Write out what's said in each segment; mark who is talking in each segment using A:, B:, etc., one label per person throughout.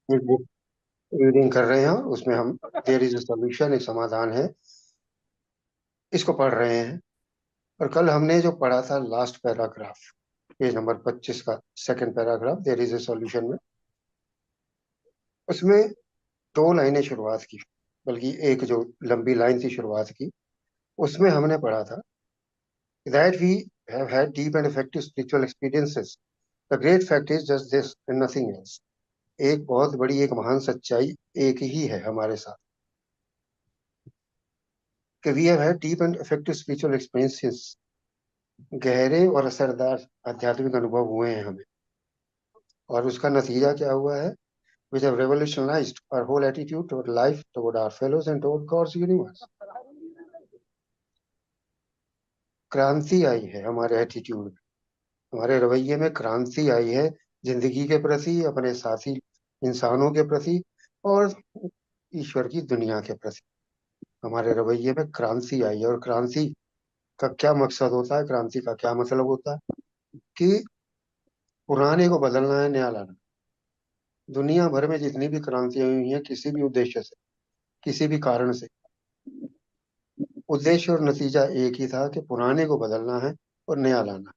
A: एक book reading कर रहे हैं और उसमें हम देयर इज अ सॉल्यूशन, एक समाधान है, इसको पढ़ रहे हैं। और कल हमने जो पढ़ा था लास्ट पैराग्राफ, पेज नंबर 25 का second paragraph, there is a solution में, उसमें दो लाइनें शुरुआत की, बल्कि एक जो लंबी लाइन थी शुरुआत की, उसमें हमने पढ़ा था that we have had deep and effective spiritual experiences, the great fact is just this and nothing else. एक बहुत बड़ी, एक महान सच्चाई एक ही है हमारे साथ, कि we have had deep and effective spiritual experiences, गहरे और असरदार आध्यात्मिक अनुभव हुए हैं हमें। और उसका नतीजा क्या हुआ है? which have revolutionized our whole attitude toward life, toward our fellows, and toward God's universe. क्रांति आई है हमारे एटीट्यूड में, हमारे रवैये में क्रांति आई है, जिंदगी के प्रति, अपने साथी इंसानों के प्रति, और ईश्वर की दुनिया के प्रति हमारे रवैये में क्रांति आई है। और क्रांति का क्या मकसद होता है, क्रांति का क्या मतलब होता है? कि पुराने को बदलना है, नया लाना। दुनिया भर में जितनी भी क्रांतियां हुई हैं, किसी भी उद्देश्य से, किसी भी कारण से, उद्देश्य और नतीजा एक ही था कि पुराने को बदलना है और नया लाना है।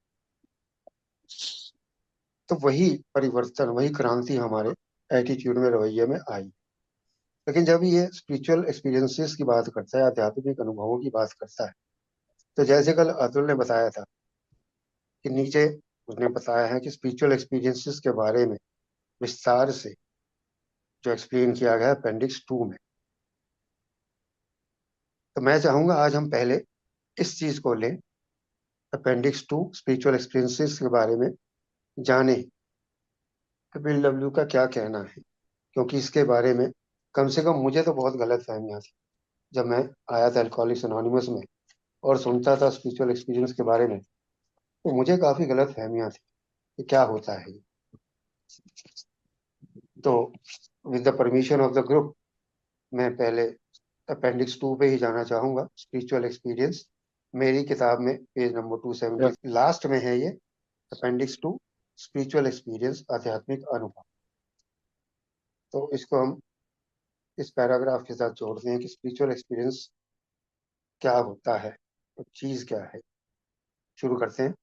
A: तो वही परिवर्तन, वही क्रांति हमारे एटीट्यूड में, रवैये में आई। लेकिन जब ये स्पिरिचुअल एक्सपीरियंसेस की बात करता है, आध्यात्मिक अनुभवों की बात करता है, तो जैसे कल अतुल ने बताया था कि नीचे उसने बताया है कि स्पिरिचुअल एक्सपीरियंसेस के बारे में विस्तार से जो एक्सप्लेन किया गया अपेंडिक्स 2 में। तो मैं चाहूंगा आज हम पहले इस चीज को लें, अपेंडिक्स 2 स्पिरिचुअल एक्सपीरियंसेस के बारे में जाने कि बिल डब्ल्यू का क्या कहना है। क्योंकि इसके बारे में कम से कम मुझे तो बहुत गलत फहमियां थी जब मैं आया था अल्कोहलिक्स एनोनिमस में और सुनता था स्पिरिचुअल एक्सपीरियंस के बारे में। तो मुझे काफी गलत फहमियां थी कि क्या होता है ये। तो with the permission of the group, मैं पहले अपेंडिक्स 2 पे ही जाना चाहूंगा, स्पिरिचुअल एक्सपीरियंस। मेरी किताब में पेज नंबर 270 लास्ट में है ये, अपेंडिक्स 2, स्पिरिचुअल एक्सपीरियंस, आध्यात्मिक अनुभव। तो इसको हम इस पैराग्राफ के साथ जोड़ते हैं कि स्पिरिचुअल एक्सपीरियंस क्या होता है और चीज क्या है। शुरू करते हैं।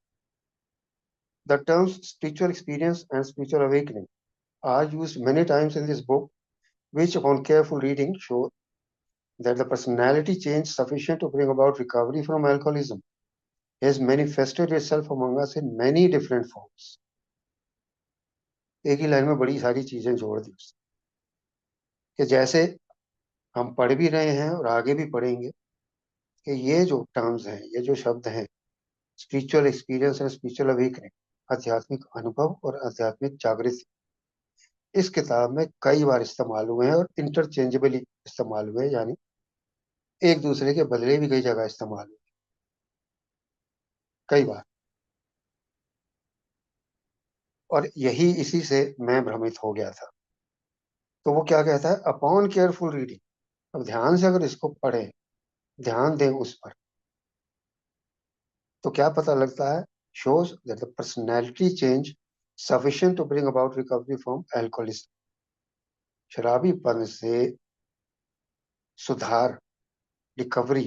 A: The terms spiritual experience and spiritual awakening are used many times in this book, which upon careful reading show that the personality change sufficient to bring about recovery from alcoholism has manifested itself among us in many different forms. एक ही line में बड़ी सारी चीजें जोड़ दी उसने, कि जैसे हम पढ़ भी रहे हैं और आगे भी पढ़ेंगे कि ये जो टर्म्स हैं, ये जो शब्द हैं, spiritual experience and spiritual awakening, आध्यात्मिक अनुभव और आध्यात्मिक जागृति, इस किताब में कई बार इस्तेमाल हुए हैं और इंटरचेंजेबली इस्तेमाल हुए, यानी एक दूसरे के बदले भी कई जगह इस्तेमाल हुए कई बार। और यही, इसी से मैं भ्रमित हो गया था। तो वो क्या कहता है? अपॉन केयरफुल रीडिंग, अब ध्यान से अगर इसको पढ़ें, ध्यान दें उस पर, तो क्या पता लगता है? Shows that the personality change sufficient to bring about recovery from alcoholism, शराबीपन से सुधार, रिकवरी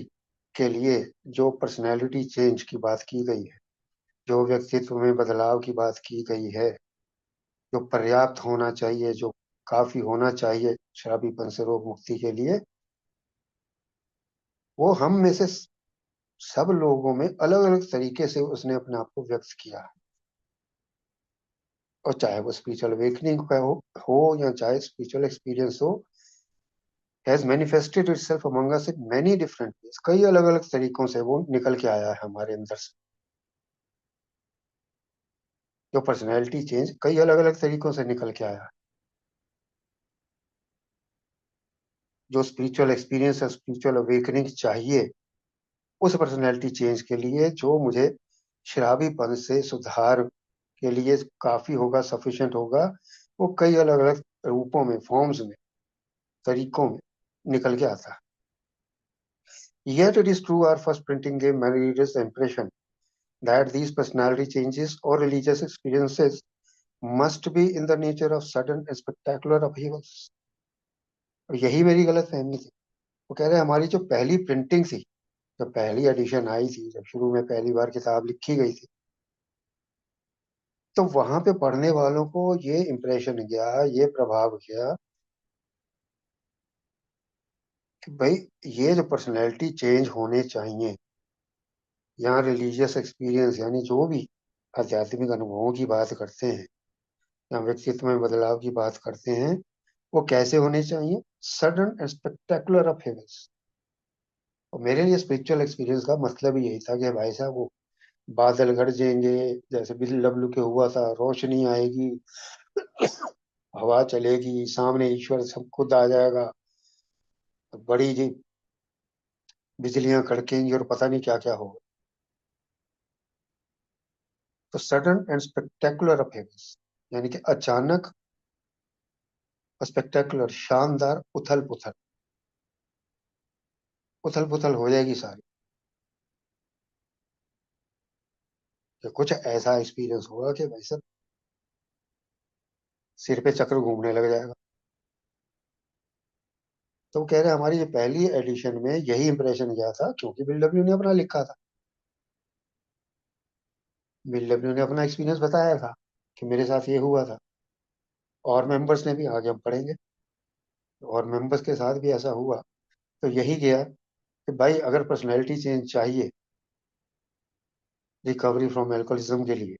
A: के लिए जो पर्सनैलिटी चेंज की बात की गई है, जो व्यक्तित्व में बदलाव की बात की गई है, जो पर्याप्त होना चाहिए, जो काफी होना चाहिए शराबीपन से रोग मुक्ति के लिए, वो हम में से सब लोगों में अलग अलग तरीके से उसने अपने आप को व्यक्त किया है। और चाहे वो स्पिरिचुअल अवेकनिंग का हो या चाहे स्पिरिचुअल एक्सपीरियंस हो, has manifested itself among us in many different ways, कई अलग अलग तरीकों से वो निकल के आया है हमारे अंदर से। जो पर्सनैलिटी चेंज कई अलग अलग तरीकों से निकल के आया है। जो स्पिरिचुअल एक्सपीरियंस और स्पिरिचुअल अवेकनिंग चाहिए उस पर्सनैलिटी चेंज के लिए, जो मुझे शराबीपन से सुधार के लिए काफी होगा, सफिशिएंट होगा, वो कई अलग अलग रूपों में, फॉर्म्स में, तरीकों में निकल के आता है। Yet it is true our first printing gave many readers the impression that these personality changes or religious experiences must be in the nature of sudden and spectacular upheavals. और यही मेरी गलत फहमी थी। वो कह रहे हमारी जो पहली प्रिंटिंग थी, जब पहली एडिशन आई थी, जब शुरू में पहली बार किताब लिखी गई थी, तो वहां पे पढ़ने वालों को ये इम्प्रेशन गया, ये प्रभाव गया कि भाई ये जो पर्सनैलिटी चेंज होने चाहिए, यहाँ रिलीजियस एक्सपीरियंस यानी जो भी आध्यात्मिक अनुभवों की बात करते हैं या व्यक्तित्व में बदलाव की बात करते हैं, वो कैसे होने चाहिए? Sudden and spectacular upheavals. और मेरे लिए स्पिरिचुअल एक्सपीरियंस का मतलब ही यही था कि भाई साहब वो बादल गरजेंगे जैसे बिल डब्ल्यू के हुआ था, रोशनी आएगी, हवा चलेगी, सामने ईश्वर सब खुद आ जाएगा, बड़ी जी बिजलियां कड़केंगी और पता नहीं क्या क्या होगा। तो सडन एंड स्पेक्टेकुलर अपहेवल्स यानी कि अचानक स्पेक्टेकुलर, शानदार उथल पुथल, उथल पुथल हो जाएगी सारी, कि कुछ ऐसा एक्सपीरियंस होगा कि भाई साहब सिर पे चक्र घूमने लग जाएगा। तो वो कह रहे हमारी ये पहली एडिशन में यही इंप्रेशन गया था, क्योंकि बिल डब्ल्यू ने अपना लिखा था, बिल डब्ल्यू ने अपना एक्सपीरियंस बताया था कि मेरे साथ ये हुआ था, और मेंबर्स ने भी, आगे हम पढ़ेंगे, और मेंबर्स के साथ भी ऐसा हुआ। तो यही गया कि भाई अगर पर्सनैलिटी चेंज चाहिए रिकवरी फ्रॉम एल्कोहलिज्म के लिए,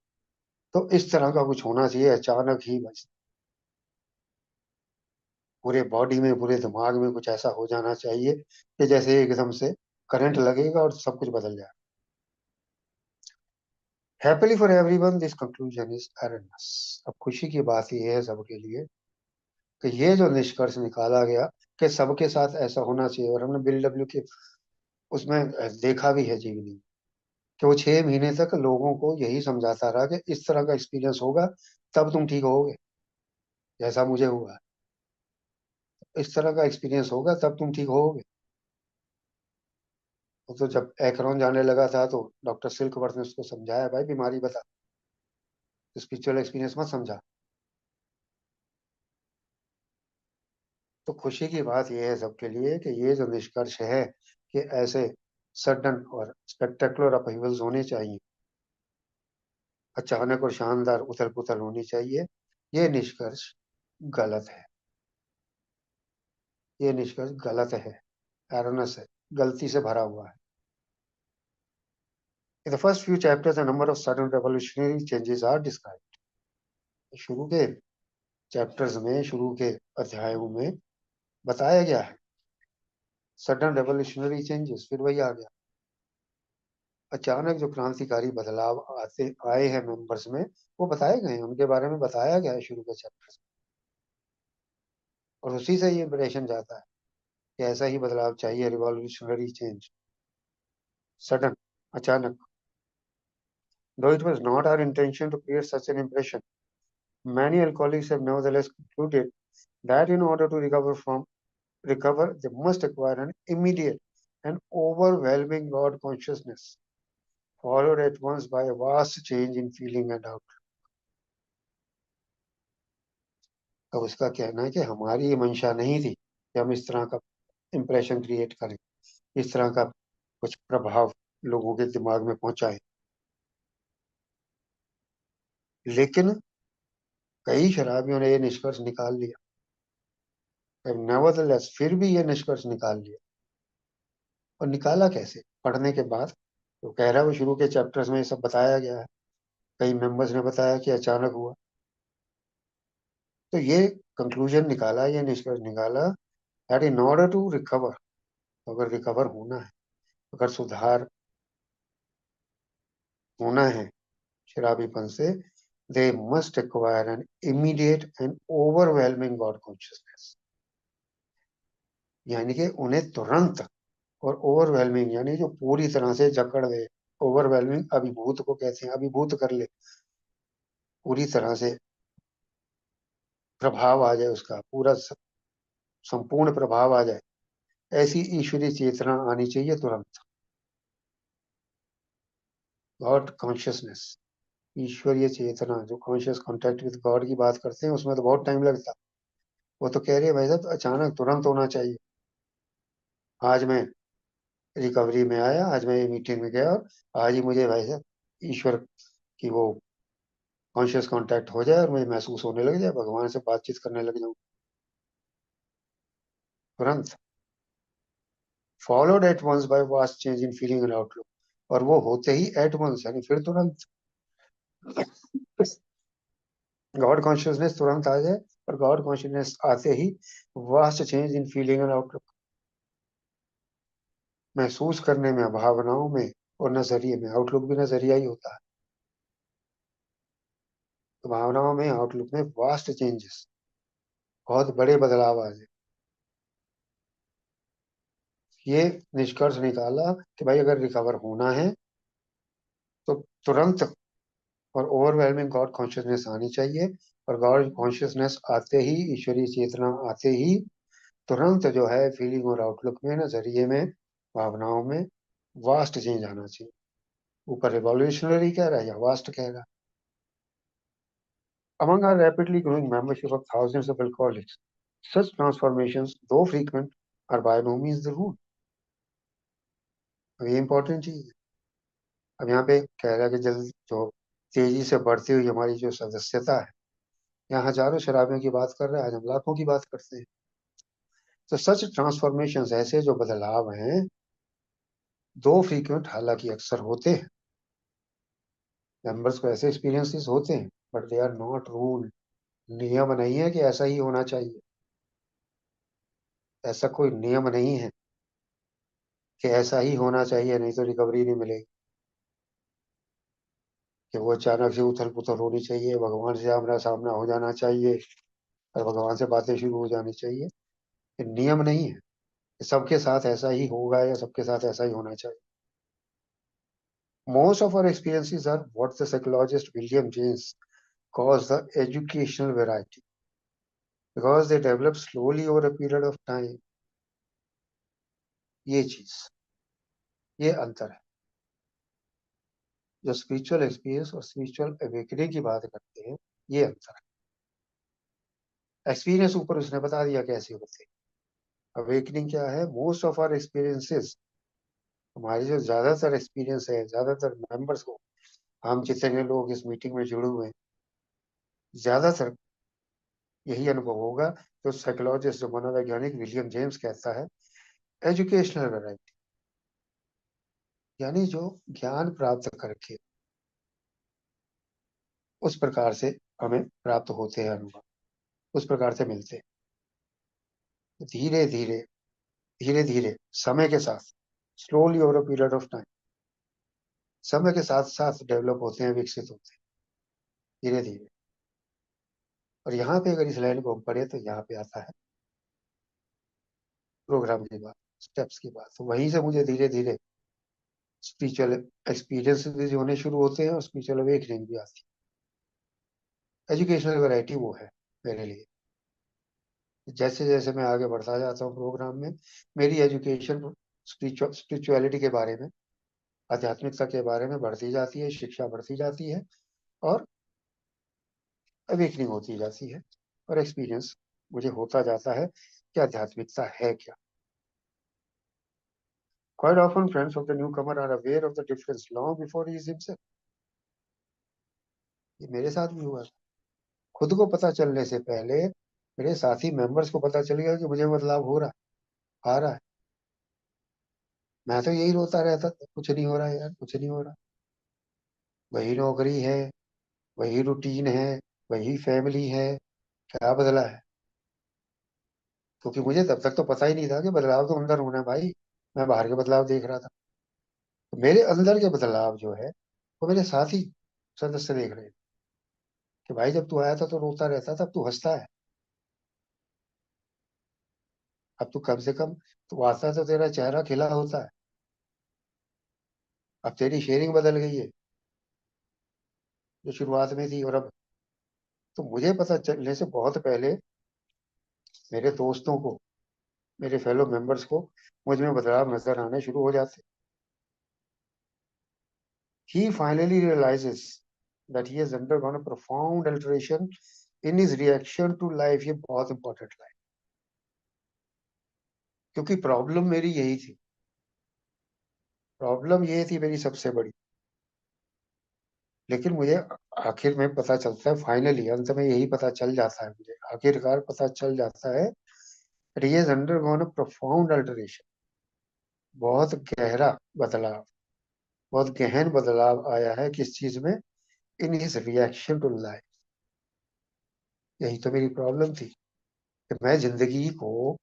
A: तो इस तरह का कुछ होना चाहिए अचानक ही, बस पूरे बॉडी में, पूरे दिमाग में कुछ ऐसा हो जाना चाहिए कि जैसे एकदम से करंट लगेगा और सब कुछ बदल जाए। Happily for everyone this conclusion is erroneous. अब खुशी की बात यह है सबके लिए कि ये जो निष्कर्ष निकाला गया कि सबके साथ ऐसा होना चाहिए, और हमने बिल डब्ल्यू के उसमें देखा भी है जीवनी, कि वो 6 महीने तक लोगों को यही समझाता रहा कि इस तरह का एक्सपीरियंस होगा तब तुम ठीक होगे, जैसा मुझे हुआ, इस तरह का एक्सपीरियंस होगा तब तुम ठीक होगे। तो जब एकरॉन जाने लगा था तो डॉक्टर सिल्कवर्थ ने उसको समझाया, भाई बीमारी बता, स्पिरिचुअल एक्सपीरियंस मत समझा। तो खुशी की बात यह है सबके लिए कि ये जो निष्कर्ष है कि ऐसे सडन और स्पेक्टेकुलर अपहीवल्स होने चाहिए, अचानक और शानदार उथल पुथल होनी चाहिए, ये निष्कर्ष गलत है। ये निष्कर्ष गलत है, एरोनस है, गलती से भरा हुआ है। In the first few chapters, a number of sudden revolutionary changes are described. शुरू के चैप्टर्स में, शुरू के अध्यायों में बताया गया है सडन रेवोल्यूशनरी चेंजेस, फिर वही आ गया, अचानक जो क्रांतिकारी बदलाव आते आए हैं मेंबर्स में, वो बताए गए हैं, उनके बारे में बताया गया है शुरू के चैप्टर्स में, और उसी से ये इंप्रेशन जाता है कि ऐसा ही बदलाव चाहिए, रिवॉल्यूशनरी चेंज, सडन, अचानक। Though it was not our intention to create such an impression, many alcoholics have nevertheless concluded that in order to recover, they must acquire an immediate and overwhelming God consciousness, followed at once by a vast change in feeling and outlook. अब उसका कहना है कि हमारी ये मंशा नहीं थी कि हम इस तरह का इंप्रेशन क्रिएट करें, इस तरह का कुछ प्रभाव लोगों के दिमाग में पहुंचाए, लेकिन कई शराबियों ने ये निष्कर्ष निकाल लिया, नेवरदलेस फिर भी ये निष्कर्ष निकाल लिया। और निकाला कैसे? पढ़ने के बाद। तो कह रहा है वो शुरू के चैप्टर्स में ये सब बताया गया है, कई मेंबर्स ने बताया कि अचानक हुआ। तो ये कंक्लूजन निकाला, ये निष्कर्ष निकाला that in order to recover, अगर रिकवर होना है, अगर सुधार होना है शराबीपन से, they must acquire an immediate and overwhelming God consciousness, यानी कि उन्हें तुरंत, और ओवरवेलमिंग यानी जो पूरी तरह से जकड़ दे, ओवरवेलमिंग अभिभूत को कहते हैं, अभिभूत कर ले, पूरी तरह से प्रभाव आ जाए, उसका पूरा संपूर्ण प्रभाव आ जाए, ऐसी ईश्वरीय चेतना आनी चाहिए तुरंत, गॉड कॉन्शियसनेस। ईश्वरीय चेतना, जो कॉन्शियस कांटेक्ट विद गॉड की बात करते हैं, उसमें तो बहुत टाइम लगता है। वो तो कह रही है भाई साहब अचानक तुरंत होना चाहिए। आज मैं रिकवरी में आया, आज मैं ये मीटिंग में गया और आज ही मुझे भाई साहब ईश्वर की वो कॉन्शियस कांटेक्ट हो जाए और मुझे महसूस होने लग जाए, भगवान से बातचीत करने लग जाऊं तुरंत। Followed at once by vast change in feeling and outlook, और वो होते ही एट वंस यानी फिर तुरंत गॉड कॉन्शियसनेस तुरंत आ जाए, और गॉड कॉन्शियसनेस आते ही vast change in feeling and outlook, महसूस करने में, भावनाओं में और नजरिए में। आउटलुक भी नजरिया ही होता है। तो भावनाओं में, आउटलुक में वास्ट चेंजेस, बहुत बड़े बदलाव आ जाए। ये निष्कर्ष निकाला कि भाई अगर रिकवर होना है तो तुरंत और ओवरवेलमिंग गॉड कॉन्शियसनेस आनी चाहिए, और गॉड कॉन्शियसनेस आते ही, ईश्वरीय चेतना आते ही तुरंत जो है फीलिंग और आउटलुक में, नजरिए में, भावनाओं में वास्ट चेंज आना चाहिए। ऊपर रिवॉल्यूशनरी कह रहा है या वास्ट कह रहा है। Among our rapidly growing membership of thousands of alcoholics, such transformations, though frequent, are by no means the rule. अब ये इंपॉर्टेंट चीज है। अब यहाँ पे कह रहा है कि जल्द जो तेजी से बढ़ती हुई हमारी जो सदस्यता है, यहाँ हजारों शराबियों की बात कर रहे हैं, आज हम लाखों की बात करते हैं। तो सच ट्रांसफॉर्मेशन, ऐसे जो बदलाव हैं, दो फ्रीक्वेंट हालांकि अक्सर होते हैं, मेंबर्स को ऐसे एक्सपीरियंसेस होते हैं, but they are not rule. नियम नहीं है कि ऐसा ही होना चाहिए। ऐसा कोई नियम नहीं है कि ऐसा ही होना चाहिए नहीं तो रिकवरी नहीं मिलेगी, कि वो अचानक से उथल पुथल होनी चाहिए, भगवान से आमना सामना हो जाना चाहिए और भगवान से बातें शुरू हो जानी चाहिए। ये नियम नहीं है कि सबके साथ ऐसा ही होगा या सबके साथ ऐसा ही होना चाहिए। Most of our experiences are what the psychologist William James calls the educational variety, because they develop slowly over a period of time. ये चीज, ये अंतर है। जो स्पिरिचुअल एक्सपीरियंस और स्पिरिचुअल अवेकनिंग की बात करते हैं, ये अंतर है। एक्सपीरियंस ऊपर उसने बता दिया कैसे होते हैं। अवेकनिंग क्या है? मोस्ट ऑफ आर एक्सपीरियंसेस, हमारे जो ज्यादातर एक्सपीरियंस है, ज्यादातर मेंबर्स को, हम जितने लोग इस मीटिंग में जुड़े हुए हैं, ज्यादातर यही अनुभव होगा जो साइकोलॉजिस्ट, जो मनोवैज्ञानिक विलियम जेम्स कहता है, एजुकेशनल वैरायटी, यानी जो ज्ञान प्राप्त करके उस प्रकार से हमें प्राप्त होते हैं अनुभव, उस प्रकार से मिलते हैं। धीरे धीरे, धीरे धीरे, समय के साथ, slowly over a period of time, समय के साथ साथ डेवलप होते हैं, विकसित होते हैं धीरे धीरे। और यहाँ पे अगर इस लाइन को हम पढ़े तो यहाँ पे आता है प्रोग्राम की बात, स्टेप्स की बात। तो वहीं से मुझे धीरे धीरे स्पिरिचुअल एक्सपीरियंस भी होने शुरू होते हैं और स्पिरिचुअल अवेकनिंग भी आती है। एजुकेशनल वैरायटी वो है मेरे लिए। जैसे जैसे मैं आगे बढ़ता जाता हूँ प्रोग्राम में, मेरी एजुकेशन स्पिरिचुअलिटी के बारे में, आध्यात्मिकता के बारे में बढ़ती जाती है, शिक्षा बढ़ती जाती है और अवेकनिंग होती जाती है, और एक्सपीरियंस मुझे होता जाता है कि आध्यात्मिकता है क्या। Quite often, friends of the newcomer are aware of the difference long before he is himself. ये मेरे साथ भी हुआ। खुद को पता चलने से पहले मेरे साथी मेंबर्स को पता चल गया कि मुझे बदलाव हो रहा है, आ रहा है। मैं तो यही रोता रहता था, कुछ नहीं हो रहा है यार, कुछ नहीं हो रहा। वही नौकरी है, वही रूटीन है, वही फैमिली है, क्या बदला है? क्योंकि मुझे तब तक तो पता ही नहीं था कि बदलाव तो अंदर होना है भाई। मैं बाहर के बदलाव देख रहा था। तो मेरे अंदर के बदलाव जो है वो मेरे साथी सदस्य देख रहे हैं कि भाई जब तू आया था तो रोता रहता था, अब तू हंसता है। अब तू कम से कम तू आता है तो तेरा चेहरा खिला होता है। अब तेरी शेयरिंग बदल गई है जो शुरुआत में थी, और अब तो मुझे पता चलने से बहुत पहले मेरे दोस्तों को, मेरे फेलो मेंबर्स को मुझ में बदलाव नजर आने शुरू हो जाते। ही finally realises that he has undergone a profound alteration in his reaction to life. ये बहुत इंपॉर्टेंट लाइन, क्योंकि प्रॉब्लम मेरी यही थी, प्रॉब्लम ये थी मेरी सबसे बड़ी। लेकिन मुझे आखिर में पता चलता है, फाइनली अंत में यही पता चल जाता है, मुझे आखिरकार पता चल जाता है, he has undergone a profound alteration, बहुत गहरा बदलाव, बहुत गहन बदलाव आया है किस चीज में, in his reaction to life. यही तो मेरी प्रॉब्लम थी कि मैं जिंदगी को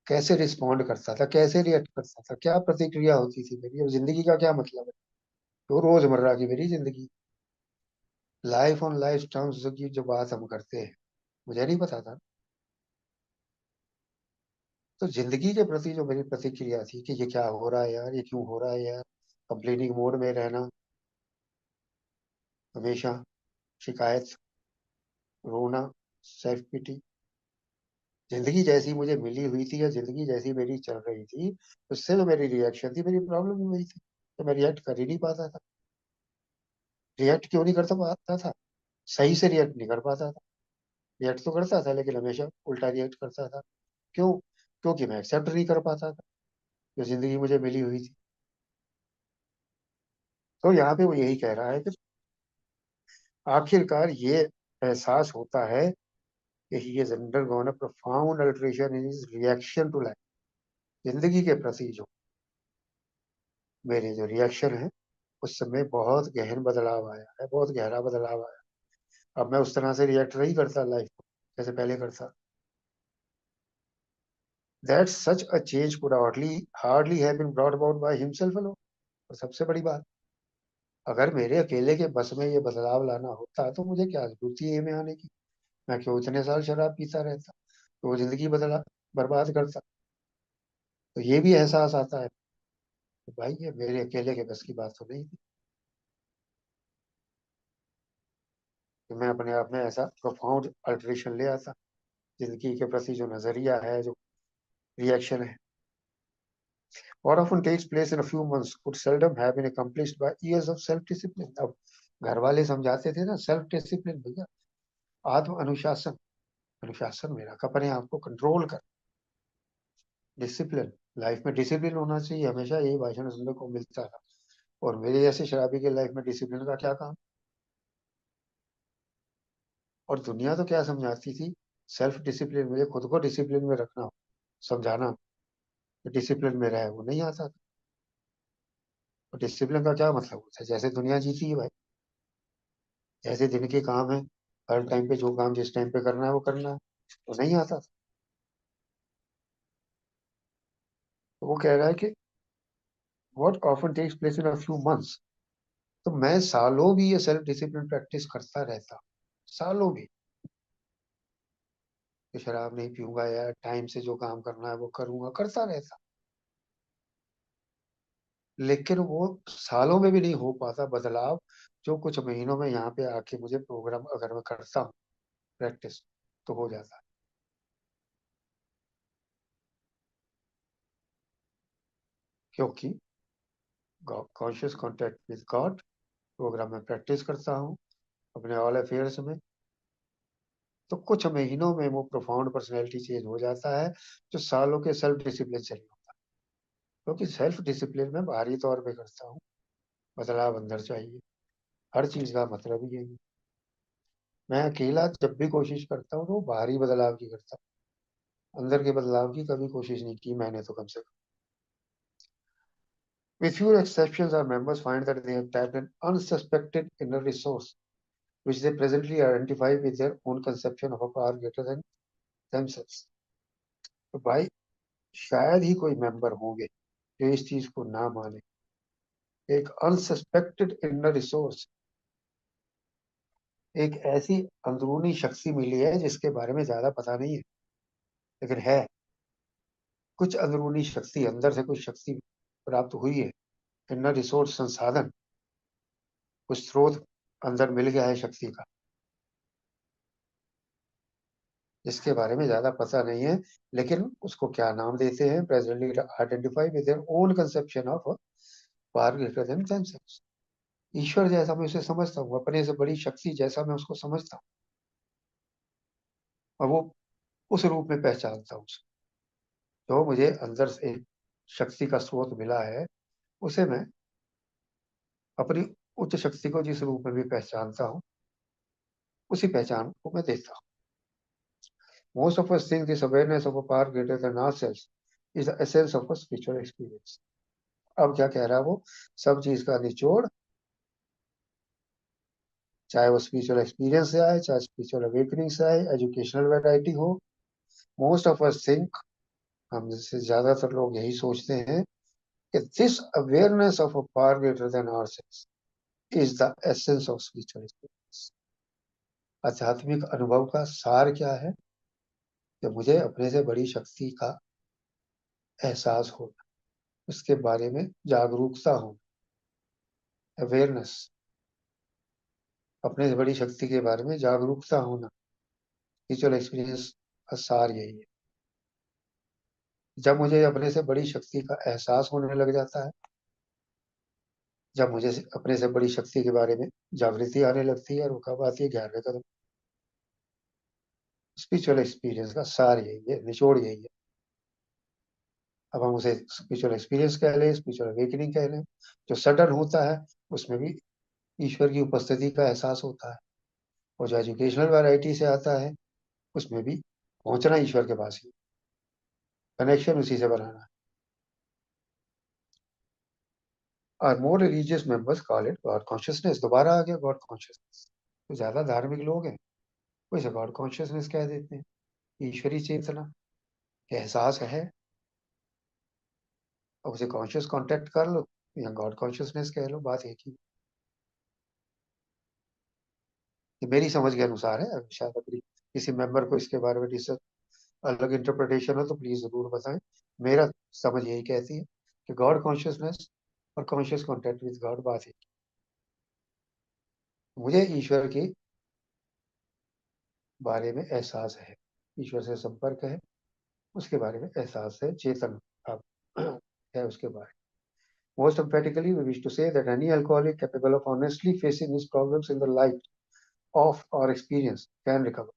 A: कैसे रिस्पॉन्ड करता था, कैसे रिएक्ट करता था, क्या प्रतिक्रिया होती थी मेरी, और जिंदगी का क्या मतलब है। तो रोजमर्रा की मेरी जिंदगी, लाइफ ऑन लाइफ टर्म्स की जो बात हम करते हैं, मुझे नहीं पता था। तो जिंदगी के प्रति जो मेरी प्रतिक्रिया थी कि ये क्या हो रहा है यार, ये क्यों हो रहा है यार, कंप्लेनिंग मोड में रहना, हमेशा शिकायत, रोना, सेल्फ पिटी, जिंदगी जैसी मुझे मिली हुई थी या जिंदगी जैसी मेरी चल रही थी, उससे जो मेरी रिएक्शन थी, मेरी प्रॉब्लम ही वही थी, तो मैं रिएक्ट कर ही नहीं पाता था। रिएक्ट क्यों नहीं करता पाता था, सही से रिएक्ट नहीं कर पाता था। रिएक्ट तो करता था लेकिन हमेशा उल्टा रिएक्ट करता था। क्यों? क्योंकि मैं एक्सेप्ट नहीं कर पाता था जो जिंदगी मुझे मिली हुई थी। तो यहाँ पे वो यही कह रहा है कि आखिरकार ये एहसास होता है कि he has undergone a profound alteration in his reaction to life. जिंदगी के प्रति जो मेरे जो रिएक्शन है, उस समय बहुत गहन बदलाव आया है, बहुत गहरा बदलाव आया। अब मैं उस तरह से रिएक्ट नहीं करता लाइफ को जैसे पहले करता। That such a change could hardly have been brought about by himself alone. और सबसे बड़ी बात, अगर मेरे अकेले के बस में ये बदलाव लाना होता तो मुझे क्या जरूरत थी ये में आने की। मैं क्यों इतने साल शराब पीता रहता, तो वो जिंदगी बदला बर्बाद करता। तो ये भी एहसास आता है कि भाई ये मेरे अकेले के बस की बात तो नहीं थी कि मैं अपने आप में ऐसा प्रोफाउंड अल्टरेशन ले आता। जिंदगी के प्रति जो नजरिया है, जो रिएक्शन है, what often takes place in a few months could seldom have been accomplished by years of self discipline। अब घर वाले समझाते थे ना, सेल्फ डिसिप्लिन भैया, आत्म अनुशासन, अनुशासन मेरा अपने आप को कंट्रोल कर, डिसिप्लिन, लाइफ में डिसिप्लिन होना चाहिए, हमेशा यही भाषण सुनने को मिलता था। और मेरे जैसे शराबी के लाइफ में डिसिप्लिन का क्या काम। और दुनिया तो क्या समझाती थी, सेल्फ डिसिप्लिन, मुझे खुद को डिसिप्लिन में रखना, समझाना डिसिप्लिन में रहे, वो नहीं आता था। और डिसिप्लिन का क्या मतलब होता है, जैसे दुनिया जीती है भाई, जैसे दिन के काम है, हर टाइम पे जो काम जिस टाइम पे करना है वो करना है, तो नहीं आता था। तो वो कह रहा है कि what often takes place in a few months. तो मैं सालों भी ये सेल्फ डिसिप्लिन प्रैक्टिस करता रहता, सालों भी, कि शराब नहीं पीऊंगा यार, टाइम से जो काम करना है वो करूंगा, करता रहता। लेकिन वो सालों में भी नहीं हो पाता बदलाव, जो कुछ महीनों में यहाँ पे आके मुझे प्रोग्राम अगर मैं करता हूँ प्रैक्टिस, तो हो जाता है। क्योंकि conscious contact with God program में प्रैक्टिस करता हूँ अपने ऑल अफेयर्स में, तो कुछ महीनों में वो प्रोफाउंड पर्सनैलिटी चेंज हो जाता है, जो सालों के सेल्फ डिसिप्लिन से नहीं होता। क्योंकि सेल्फ डिसिप्लिन में बाहरी तौर पे करता हूँ, बदलाव अंदर चाहिए, हर चीज का मतलब ही यही है। मैं अकेला जब भी कोशिश करता हूँ तो वो बाहरी बदलाव की करता हूँ, अंदर के बदलाव की कभी कोशिश नहीं की मैंने तो, कम से कम। With few exceptions, our members find that they have tapped an unsuspected inner resource, which they presently identify with their own conception of a power greater than themselves। तो भाई शायद ही कोई मेंबर होंगे जो इस चीज को ना माने, एक अनसस्पेक्टेड इनर रिसोर्स, एक ऐसी अंदरूनी शक्ति मिली है जिसके बारे में ज्यादा पता नहीं है, लेकिन है कुछ अंदरूनी शक्ति, अंदर से कुछ शक्ति प्राप्त हुई है, इनर रिसोर्स, संसाधन, कुछ स्रोत अंदर मिल गया है शक्ति का, जिसके बारे में ज्यादा पता नहीं है। लेकिन उसको क्या नाम देते हैं, presently identify with their own conception of power greater than themselves. ईश्वर जैसा मैं उसे समझता हूँ, अपने से बड़ी शक्ति जैसा मैं उसको समझता हूँ, और वो उस रूप में पहचानता हूँ उसको। जो मुझे अंदर से एक शक्ति का स्रोत मिला है, उसे मैं अपनी उच्च शक्ति को जिस रूप में भी पहचानता हूँ, उसी पहचान को मैं देता हूँ। Most of us think this awareness of a power greater than ourselves is the essence of a spiritual experience. अब क्या कह रहा है वो, सब चीज का निचोड़, चाहे वो स्पिरिचुअल एक्सपीरियंस से आए, चाहे स्पिरिचुअल अवेकनिंग से आए, एजुकेशनल वैरायटी हो, मोस्ट ऑफ अस थिंक, हम जैसे ज्यादातर लोग यही सोचते हैं कि this awareness of a power greater then ourselves is the essence of spiritual experience. आध्यात्मिक अनुभव का सार क्या है? कि मुझे अपने से बड़ी शक्ति का एहसास हो, उसके बारे में जागरूकता हो, अवेयरनेस, अपने से बड़ी शक्ति के बारे में जागरूकता होना। स्पिरिचुअल एक्सपीरियंस का सार यही है। जब मुझे अपने से बड़ी शक्ति का एहसास होने लग जाता है, जब मुझे अपने से बड़ी शक्ति के बारे में जागृति आने लगती है, और वो कब आती है? 11वें कदम। स्पिरिचुअल एक्सपीरियंस का सार यही है, निचोड़ यही है। अब हम उसे स्पिरिचुअल एक्सपीरियंस कह लें, स्पिरिचुअल अवेकनिंग कह लें, जो सडन होता है उसमें भी ईश्वर की उपस्थिति का एहसास होता है, और जो एजुकेशनल वैरायटी से आता है उसमें भी पहुंचना ईश्वर के पास ही, कनेक्शन उसी से बनाना है। और more religious members call it God consciousness. दोबारा आ गया गॉड कॉन्शियसनेस। तो ज्यादा धार्मिक लोग हैं वो इसे गॉड कॉन्शियसनेस कह देते हैं, ईश्वरीय चेतना, एहसास है। अब उसे कॉन्शियस कांटेक्ट कर लो या गॉड कॉन्शियसनेस कह लो, बात एक ही। ये मेरी समझ के अनुसार है, अगर शायद अपनी किसी मेंबर को इसके बारे में डिस्कस अलग इंटरप्रिटेशन हो तो प्लीज जरूर बताएं। मेरा समझ यही कहती है कि गॉड कॉन्शियसनेस और कॉन्शियस कांटेक्ट विद गॉड बात है। मुझे ईश्वर के बारे में एहसास है, ईश्वर से संपर्क है, उसके बारे में एहसास है, चेतन अब है उसके बारे में। Most emphatically, we wish to say that any alcoholic capable of honestly facing his problems in the light of our experience can recover,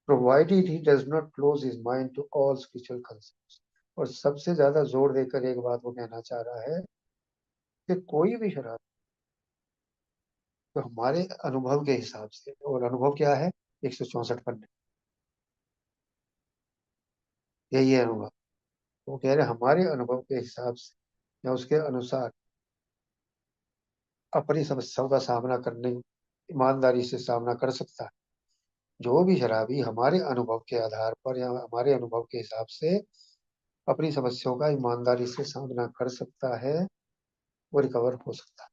A: provided he does not close his mind to all spiritual concepts. और सबसे ज्यादा जोर देकर एक बात वो कहना चाह रहा है कि कोई भी शराब तो हमारे अनुभव के हिसाब से, और अनुभव क्या है? 164 पन्ने, यही है अनुभव। वो कह रहे हमारे अनुभव के हिसाब से या उसके अनुसार अपनी समस्याओं का सामना करने, ईमानदारी से सामना कर सकता है। जो भी शराबी हमारे अनुभव के आधार पर या हमारे अनुभव के हिसाब से अपनी समस्याओं का ईमानदारी से सामना कर सकता है, वो रिकवर हो सकता है।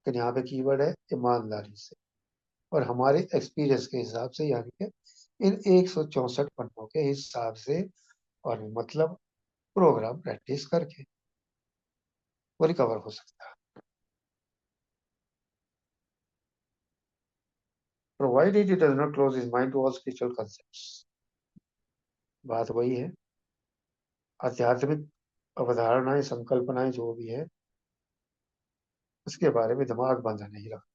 A: लेकिन यहाँ पे कीवर्ड है ईमानदारी से, और हमारे एक्सपीरियंस के हिसाब से, यानी कि इन 164 पन्नों के हिसाब से, और मतलब प्रोग्राम प्रैक्टिस करके वो रिकवर हो सकता है। Provided it does not close his mind to all spiritual concepts. बात वही है, आध्यात्मिक अवधारणाएं, संकल्पनाएं जो भी है, उसके बारे में दिमाग बंद नहीं रखा।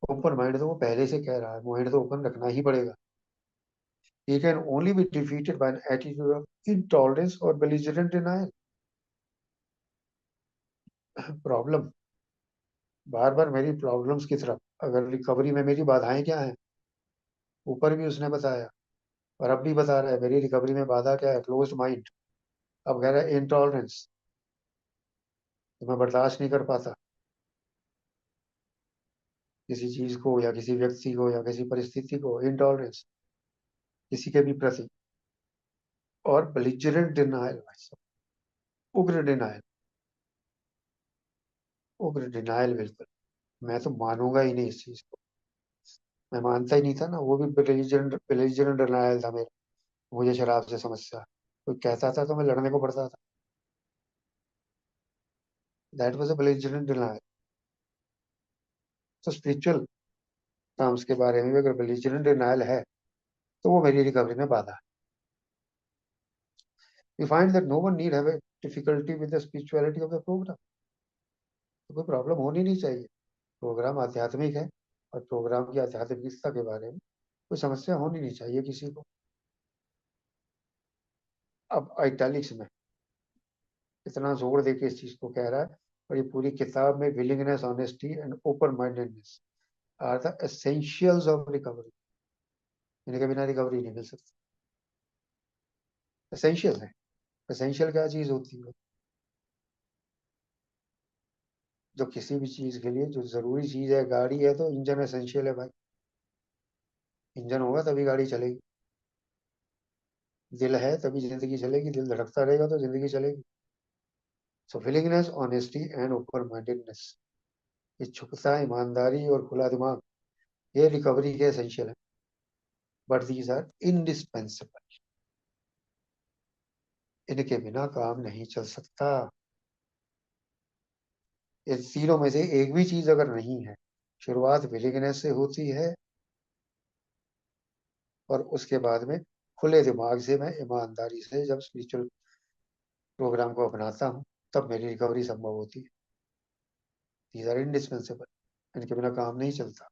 A: ओपन माइंड तो वो पहले से कह रहा है, माइंड तो ओपन रखना ही पड़ेगा। He can only be defeated by an attitude of intolerance or belligerent denial. Problem, बार बार मेरी प्रॉब्लम्स की तरफ, अगर रिकवरी में मेरी बाधाएं क्या हैं, ऊपर भी उसने बताया और अब भी बता रहा है, मेरी रिकवरी में बाधा क्या है? Closed mind. अब कह रहा है इंटॉलरेंस, तो मैं बर्दाश्त नहीं कर पाता किसी चीज को या किसी व्यक्ति को या किसी परिस्थिति को, इंटॉलरेंस किसी के भी प्रति। और बेलिजरेंट डिनायल, उग्र डिनायल, उग्र डिनायल, बिल्कुल मैं तो मानूंगा ही नहीं इस चीज को। मैं मानता ही नहीं था ना, वो भी बेलिजरेंट डिनायल था मेरा। मुझे शराब से समस्या, कोई कहता था तो मैं लड़ने को पड़ता था। That was a belligerent denial. तो स्पिरिचुअल टर्म्स के बारे में भी अगर बेलिजरेंट डिनायल है तो वो मेरी रिकवरी में बाधा है। We find that no one need have a difficulty with the spirituality of the program. तो कोई प्रॉब्लम होनी नहीं चाहिए। प्रोग्राम आध्यात्मिक है और प्रोग्राम की आध्यात्मिकता के बारे में कोई समस्या होनी नहीं चाहिए किसी को। अब आइटैलिक्स में इतना जोर दे के इस चीज को कह रहा है, और ये पूरी किताब में willingness, honesty and open mindedness are the essentials of recovery. इनके बिना रिकवरी नहीं मिल सकती। एसेंशियल है। एसेंशियल क्या चीज होती है? जो किसी भी चीज के लिए जो जरूरी चीज है, गाड़ी है तो इंजन एसेंशियल है भाई। इंजन होगा तभी गाड़ी चलेगी। दिल है तभी जिंदगी चलेगी, दिल धड़कता रहेगा तो जिंदगी चलेगी। So willingness, honesty and open mindedness, इच्छुकता, ईमानदारी और खुला दिमाग, ये रिकवरी के एसेंशियल है। But these are indispensable. इनके बिना काम नहीं चल सकता। इन तीनों में से एक भी चीज अगर नहीं है, शुरुआत विलिंगनेस से होती है और उसके बाद में खुले दिमाग से, मैं ईमानदारी से जब स्पिरिचुअल प्रोग्राम को अपनाता हूँ, तब मेरी रिकवरी संभव होती है। These are indispensable. इनके बिना काम नहीं चलता।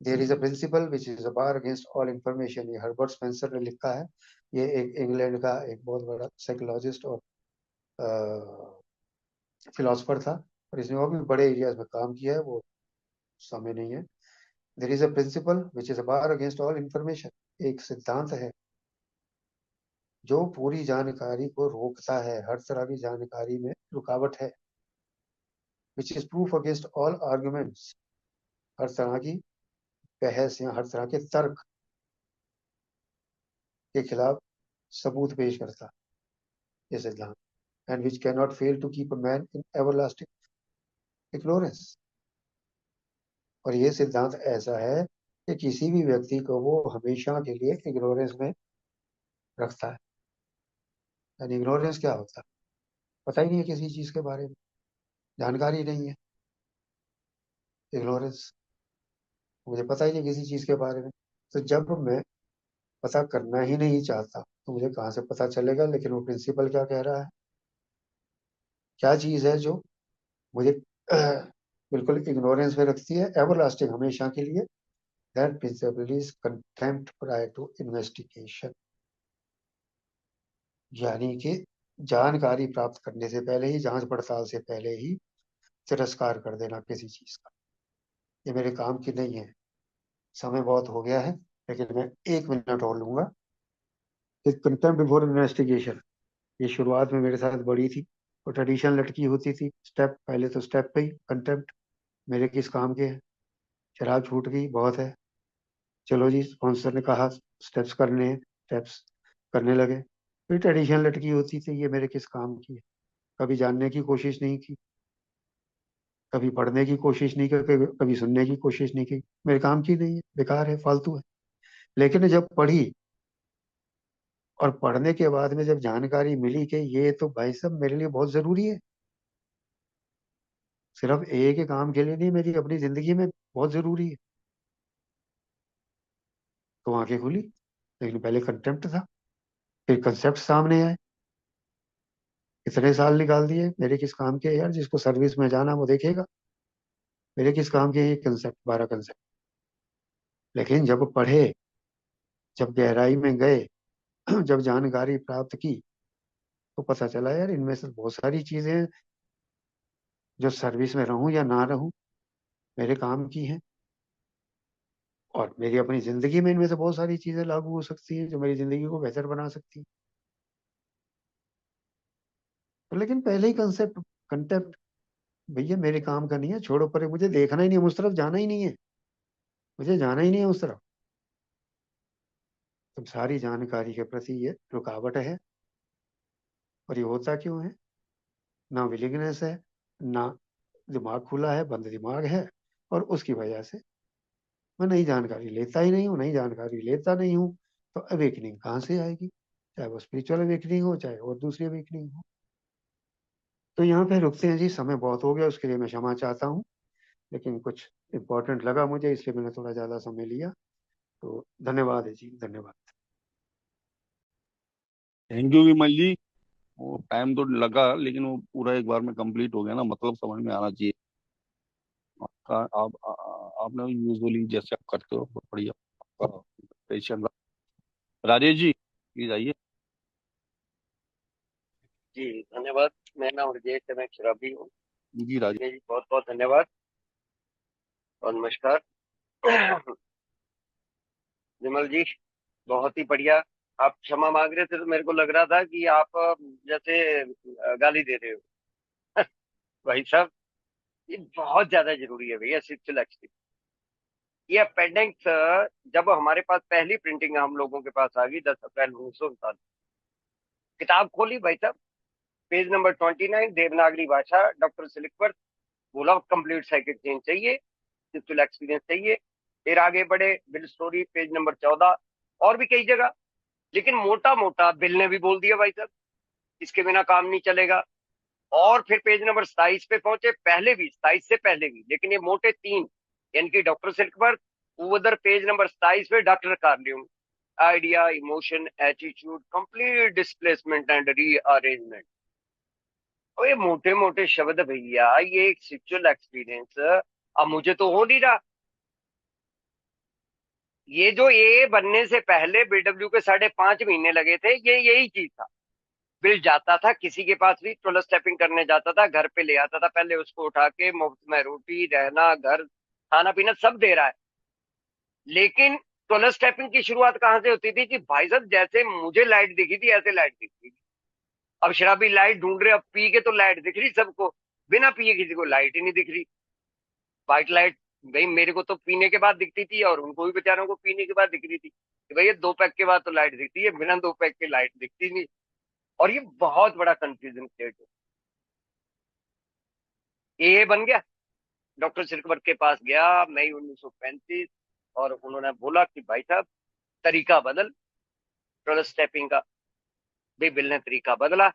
A: There is a principle which is a bar against all information. ये हर्बर्ट स्पेंसर ने लिखा है। ये एक इंग्लैंड का एक बहुत बड़ा साइकोलॉजिस्ट और फिलोसफर था, और इसने और भी बड़े एरियाज में काम किया है, वो समय नहीं है। There is a principle which is a bar against all information. एक सिद्धांत है जो पूरी जानकारी को रोकता है, हर तरह की जानकारी में रुकावट है। Which is proof against all arguments. हर तरह की बहस या हर तरह के तर्क के खिलाफ सबूत पेश करता है ये सिद्धांत। And which can not fail to keep a man in everlasting ignorance. और ये सिद्धांत ऐसा है कि किसी भी व्यक्ति को वो हमेशा के लिए इग्नोरेंस में रखता है। यानी इग्नोरेंस क्या होता है? पता ही नहीं है किसी चीज के बारे में, जानकारी नहीं है। इग्नोरेंस, मुझे पता ही नहीं किसी चीज के बारे में। तो जब मैं पता करना ही नहीं चाहता तो मुझे कहाँ से पता चलेगा? लेकिन वो प्रिंसिपल क्या कह रहा है? क्या चीज है जो मुझे बिल्कुल इग्नोरेंस में रखती है, एवरलास्टिंग, हमेशा के लिए? That principle is contempt prior to investigation. यानी कि जानकारी प्राप्त करने से पहले ही, जांच पड़ताल से पहले ही तिरस्कार कर देना किसी चीज का। ये मेरे काम की नहीं है। समय बहुत हो गया है, लेकिन मैं 1 मिनट और लूंगा। कंटेम्प्ट बिफोर इन्वेस्टिगेशन, ये शुरुआत में मेरे साथ बड़ी थी और ट्रेडिशन लटकी होती थी। स्टेप पहले तो स्टेप पे ही कंटेम्प्ट, मेरे किस काम के है? शराब छूट गई, बहुत है, चलो जी स्पॉन्सर ने कहा स्टेप्स करने हैं, स्टेप्स करने लगे। फिर ट्रेडिशन लटकी होती थी, ये मेरे किस काम की है? कभी जानने की कोशिश नहीं की, कभी पढ़ने की कोशिश नहीं की, कभी सुनने की कोशिश नहीं की। मेरे काम की नहीं है, बेकार है, फालतू है। लेकिन जब पढ़ी और पढ़ने के बाद में जब जानकारी मिली कि ये तो भाई साहब मेरे लिए बहुत जरूरी है, सिर्फ एक ही काम के लिए नहीं, मेरी अपनी जिंदगी में बहुत जरूरी है, तो आंखें खुली। लेकिन पहले कंटेम्प्ट था, फिर कंसेप्ट सामने आए। इतने साल निकाल दिए, मेरे किस काम के हैं यार? जिसको सर्विस में जाना वो देखेगा, मेरे किस काम के हैं ये कंसेप्ट, 12 कंसेप्ट। लेकिन जब पढ़े, जब गहराई में गए, जब जानकारी प्राप्त की, तो पता चला यार इनमें से बहुत सारी चीजें हैं जो सर्विस में रहूं या ना रहूं मेरे काम की हैं। और मेरी अपनी जिंदगी में इनमें से बहुत सारी चीजें लागू हो सकती हैं जो मेरी जिंदगी को बेहतर बना सकती हैं। तो लेकिन पहले ही कंसेप्ट, कंटेप्ट, भैया मेरे काम का नहीं है, छोड़ो परे, मुझे देखना ही नहीं है, उस तरफ जाना ही नहीं है, मुझे जाना ही नहीं है उस तरफ। तो सारी जानकारी के प्रति ये रुकावट है। और ये होता क्यों है? ना विलिंगनेस है, ना दिमाग खुला है, बंद दिमाग है। और उसकी वजह से मैं नई जानकारी लेता ही नहीं हूँ, नई जानकारी लेता नहीं हूँ। तो अवेकनिंग कहाँ से आएगी? चाहे वो स्पिरिचुअल अवेकनिंग हो, चाहे और दूसरी अवेकनिंग हो। तो यहाँ पे रुकते हैं जी, समय बहुत हो गया, उसके लिए मैं क्षमा चाहता हूँ। लेकिन कुछ इंपॉर्टेंट लगा मुझे, इसलिए मैंने थोड़ा ज्यादा समय लिया। तो धन्यवाद है जी, धन्यवाद।
B: थैंक यू विमल जी। वो टाइम तो लगा, लेकिन वो पूरा एक बार में कंप्लीट हो गया ना, मतलब समझ में आना चाहिए। आपने यूजुअली जैसे आप करते हो, बहुत बढ़िया। आपका पेशेंट। राजेश जी, प्लीज आइए।
C: जी धन्यवाद। मैं नाम राजेश है, मैं शराबी हूँ।
B: जी राजेश।
C: जी बहुत बहुत धन्यवाद और नमस्कार। विमल जी, बहुत ही बढ़िया। आप क्षमा मांग रहे थे तो मेरे को लग रहा था कि आप जैसे गाली दे रहे हो। भाई साहब, ये बहुत ज्यादा जरूरी है भैया, सिक्सुअल एक्सपीरियंस। ये अपेंडिक्स जब हमारे पास पहली प्रिंटिंग हम लोगों के पास आ गई 10 अप्रैल 1949, किताब खोली भाई साहब, पेज नंबर 29, देवनागरी भाषा, डॉक्टर सिलिकवर्थ। बोला कंप्लीट साइकिल चेंज चाहिए, सिक्सुअल एक्सपीरियंस चाहिए। फिर आगे बढ़े, बिल स्टोरी पेज नंबर 14, और भी कई जगह। लेकिन मोटा मोटा बिल ने भी बोल दिया भाई साहब, इसके बिना काम नहीं चलेगा। और फिर पेज नंबर 27 पे पहुंचे, पहले भी 27 से पहले भी, लेकिन ये मोटे तीन, यानी कि डॉक्टर सिल्कबर्ग, उधर पेज नंबर 27 पे डॉक्टर कार्लियन, idea, emotion, attitude, complete displacement and rearrangement. और ये मोटे मोटे शब्द भैया, ये एक सिक्सुअल एक्सपीरियंस अब मुझे तो हो नहीं रहा। ये जो ए बनने से पहले बीडब्ल्यू के 5.5 महीने लगे थे, ये यही चीज था। बिल जाता था किसी के पास भी, टोलर स्टेपिंग करने जाता था, घर पे ले आता था, पहले उसको उठा के मुफ्त में रोटी, रहना, घर, खाना पीना सब दे रहा है। लेकिन टोलर स्टेपिंग की शुरुआत कहां से होती थी कि भाई साहब, जैसे मुझे लाइट दिखी थी ऐसे लाइट दिखती थी। अब शराबी लाइट ढूंढ रहे, अब पी के तो लाइट दिख रही सबको, बिना पिए किसी को लाइट ही नहीं दिख रही। व्हाइट लाइट भाई मेरे को तो पीने के बाद दिखती थी, और उनको भी बेचारों को पीने के बाद दिख रही थी कि भाई ये 2 पैक के बाद तो लाइट दिखती है, बिना 2 पैक के लाइट दिखती नहीं। और ये बहुत बड़ा कंफ्यूजन क्रिएट है। ये बन गया। डॉक्टर सिरकवर के पास गया मई 1935, और उन्होंने बोला कि भाई साहब, तरीका बदल, ट्वेल्व स्टेपिंग का। भाई बिल ने तरीका बदला।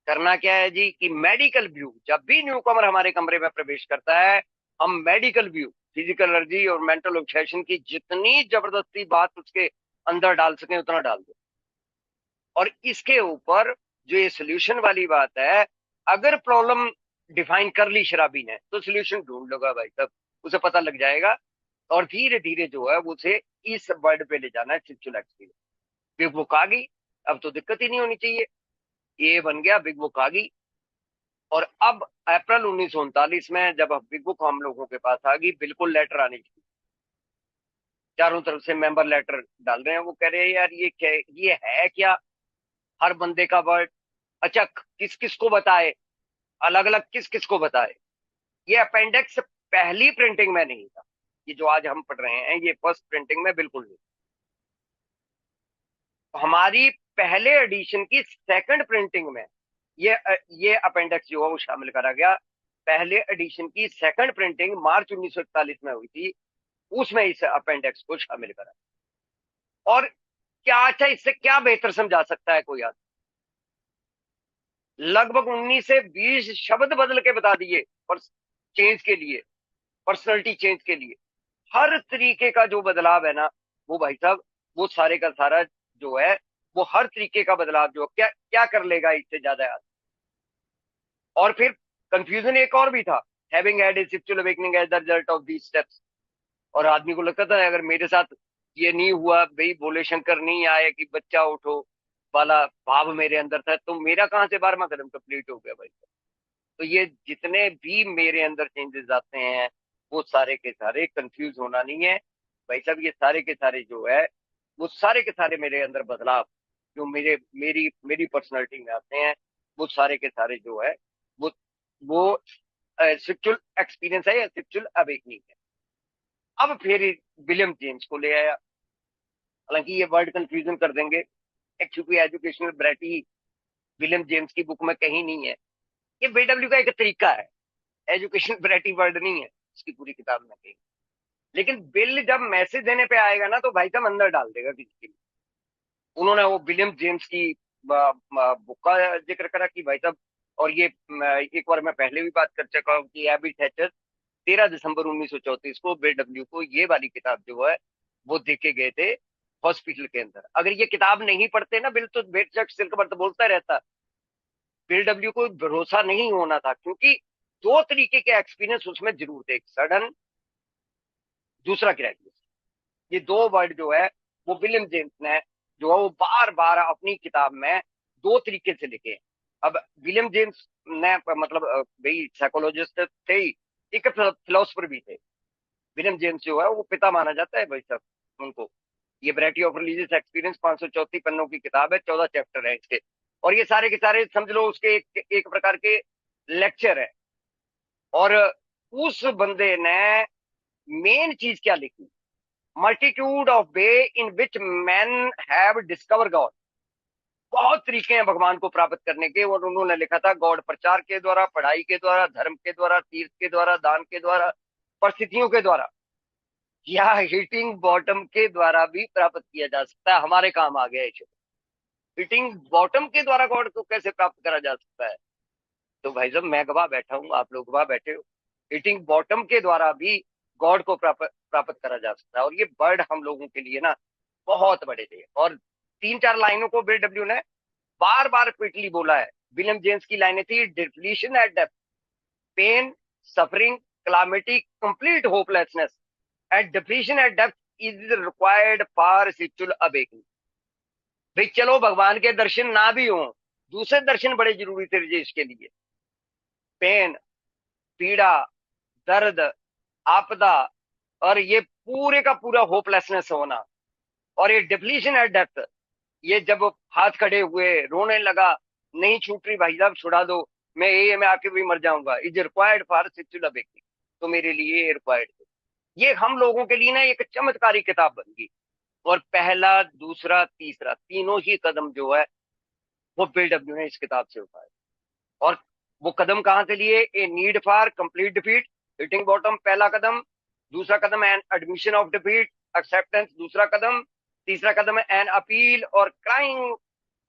C: करना क्या है जी कि मेडिकल व्यू, जब भी न्यू कमर हमारे कमरे में प्रवेश करता है, हम मेडिकल व्यू, फिजिकल एनर्जी और मेंटल ऑब्सेशन की जितनी जबरदस्ती बात उसके अंदर डाल सके उतना डाल दो। और इसके ऊपर जो ये सोल्यूशन वाली बात है, अगर प्रॉब्लम डिफाइन कर ली शराबी ने तो सोल्यूशन ढूंढ लोगा भाई साहब, उसे पता लग जाएगा। और धीरे धीरे जो है उसे इस वर्ड पे ले जाना है, सिक्सुअल एक्सपीरियंस। बिग बुक आ गई, अब तो दिक्कत ही नहीं होनी चाहिए। ये बन गया, बिग बुक आ गई। और अब अप्रैल 1939 में जब बिग बुक हम लोगों के पास आ गई, बिल्कुल लेटर आने चाहिए, चारों तरफ से मेंबर लेटर डाल रहे हैं। वो कह रहे हैं यार ये क्या, ये है क्या, हर बंदे का वर्ड। अच्छा, किस किस को बताए, अलग अलग किस किस को बताए। ये अपेंडिक्स पहली प्रिंटिंग में नहीं था, ये जो आज हम पढ़ रहे हैं ये फर्स्ट प्रिंटिंग में बिल्कुल नहीं। हमारी पहले एडिशन की सेकंड प्रिंटिंग में ये अपेंडिक्स जो है वो शामिल करा गया। पहले एडिशन की सेकंड प्रिंटिंग मार्च 1941 में हुई थी, उसमें इस अपेंडिक्स को शामिल करा। और क्या, अच्छा इससे क्या बेहतर समझा सकता है कोई आदमी। लगभग 19 से 20 शब्द बदल के बता दिए, पर चेंज के लिए, पर्सनैलिटी चेंज के लिए। हर तरीके का जो बदलाव है ना, वो भाई साहब, वो सारे का सारा जो है, वो हर तरीके का बदलाव जो क्या क्या कर लेगा इससे ज्यादा याद। और फिर कंफ्यूजन एक और भी था, having had a spiritual awakening as the result of these steps. और आदमी को लगता था अगर मेरे साथ ये नहीं हुआ भाई, भोले शंकर नहीं आए कि बच्चा उठो वाला भाव मेरे अंदर था, तो मेरा कहां से 12वां कदम कंप्लीट हो गया भाई। तो ये जितने भी मेरे अंदर चेंजेस आते हैं, वो सारे के सारे, कंफ्यूज होना नहीं है भाई साहब, ये सारे के सारे जो है, वो सारे के सारे मेरे अंदर बदलाव जो मेरे मेरी मेरी पर्सनैलिटी में आते हैं, वो सारे के सारे जो है, वो वो स्पिरिचुअल एक्सपीरियंस है या स्पिरिचुअल अवेकनिंग है। अब फिर विलियम जेम्स को ले आया। हालांकि ये वर्ड कंफ्यूजन कर देंगे, क्योंकि एजुकेशनल वैरायटी विलियम जेम्स की बुक में कहीं नहीं है। ये बीडब्ल्यू का एक तरीका है, एजुकेशन वैरायटी वर्ड नहीं है उसकी पूरी किताब में कहीं। लेकिन बिल जब मैसेज देने पे आएगा ना, तो भाई साहब अंदर डाल देगा किसी के लिए। उन्होंने वो विलियम जेम्स की बुक का जिक्र करा कि भाई साहब, और ये एक बार मैं पहले भी बात कर चुका हूँ कि एबी थैचर 13 दिसंबर 1934 को बीडब्ल्यू को ये वाली किताब जो है वो दे के गए थे हॉस्पिटल के अंदर। अगर ये किताब नहीं पढ़ते ना बिल, तो बेशक सिल्क पर तो बोलता रहता बिल डब्ल्यू को भरोसा नहीं होना था, क्योंकि दो तरीके के एक्सपीरियंस उसमें जरूर थे, एक सडन, दूसरा ग्रेजुएट। ये दो वर्ड जो है वो विलियम जेम्स ने जो है वो बार बार अपनी किताब में दो तरीके से लिखे हैं। अब विलियम जेम्स ने मतलब भाई साइकोलॉजिस्ट थे ही, एक फिलोसफर भी थे। विलियम जेम्स जो है वो पिता माना जाता है भाई साहब उनको। ये वैरायटी ऑफ रिलीजियस एक्सपीरियंस 534 पन्नों की किताब है, 14 चैप्टर है इसके, और ये सारे के सारे समझ लो उसके एक प्रकार के लेक्चर है। और उस बंदे ने मेन चीज क्या लिखी, multitude of way in which man have discover God. बहुत तरीके हैं भगवान को प्राप्त करने के, और उन्होंने लिखा था गॉड प्रचार के द्वारा, पढ़ाई के द्वारा, धर्म के द्वारा, तीर्थ के द्वारा, दान के द्वारा, परिस्थितियों के द्वारा, या हिटिंग बॉटम के द्वारा भी प्राप्त किया जा सकता है। हमारे काम आ गया है। हिटिंग बॉटम के द्वारा गॉड को कैसे प्राप्त करा जा सकता है? तो भाई साहब मैं गवाह बैठा हूँ, आप लोग गवाह बैठे हो, हिटिंग बॉटम के द्वारा भी गॉड को प्राप्त करा जा सकता है। और ये वर्ड हम लोगों के लिए ना बहुत बड़े थे। और तीन चार लाइनों को बिल डब्ल्यू ने बार बार रिपीटली बोला है। विलियम जेम्स की लाइनें थी, depletion at depth, pain, suffering, calamity, complete hopelessness and depletion at depth is required for spiritual awakening. भाई चलो भगवान के दर्शन ना भी हो, दूसरे दर्शन बड़े जरूरी थे रजेश के लिए। पेन, पीड़ा, दर्द, आपदा, और ये पूरे का पूरा होपलेसनेस होना, और ये डिप्लीशन एट डेप्थ, ये जब हाथ खड़े हुए, रोने लगा, नहीं छूट रही भाई साहब छुड़ा दो, मैं ये मैं आके भी मर जाऊंगा, is required for spiritual awakening, तो मेरे लिए रिक्वायर्ड। ये हम लोगों के लिए ना एक चमत्कारी किताब बन गई। और पहला, दूसरा, तीसरा, तीनों ही कदम जो है वो बिल डब्ल्यू ने इस किताब से उठाए। और वो कदम कहां से लिए? A need for complete defeat, hitting bottom पहला कदम, दूसरा कदम an admission of defeat, acceptance दूसरा कदम, तीसरा कदम है एन अपील और crying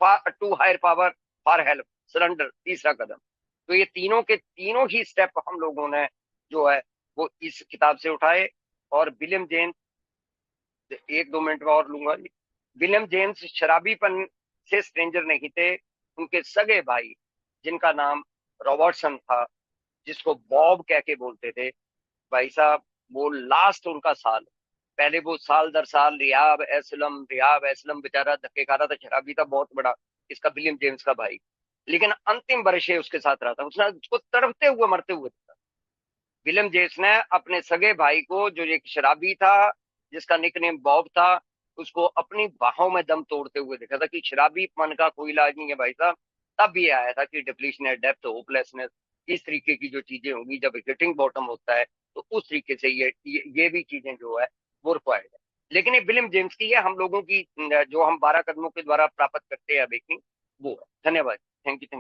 C: to higher power for help, surrender तीसरा कदम। तो ये तीनों के तीनों ही स्टेप हम लोगों ने जो है वो इस किताब से उठाए। और विलियम जेम्स, एक दो मिनट में और लूंगा। विलियम जेम्स शराबीपन से स्ट्रेंजर नहीं थे। उनके सगे भाई जिनका नाम रॉबर्टसन था, जिसको बॉब कह के बोलते थे भाई साहब, वो लास्ट उनका साल, पहले वो साल दर साल रियाब एसलम बेचारा धक्के खा रहा था, शराबी था बहुत बड़ा, इसका विलियम जेम्स का भाई, लेकिन अंतिम वर्षे उसके साथ रहा था, उसने उसको तड़पते हुए मरते हुए देखा। विलियम जेम्स ने अपने सगे भाई को, जो एक शराबी था जिसका निकनेम बॉब था, उसको अपनी बाहों में दम तोड़ते हुए देखा था कि शराबी मन का कोई इलाज नहीं है भाई साहब। तब ये आया था कि डिप्लीशन एट डेप्थ, होपलेसनेस, इस तरीके की जो चीजें होंगी जब हिटिंग बॉटम होता है, तो उस तरीके से ये भी चीजें जो है वो रिक्वायर्ड है। लेकिन ये विलियम जेम्स की है, हम लोगों की जो हम 12 कदमों के द्वारा प्राप्त करते हैं अवेकनिंग, वो है। धन्यवाद। Thank you so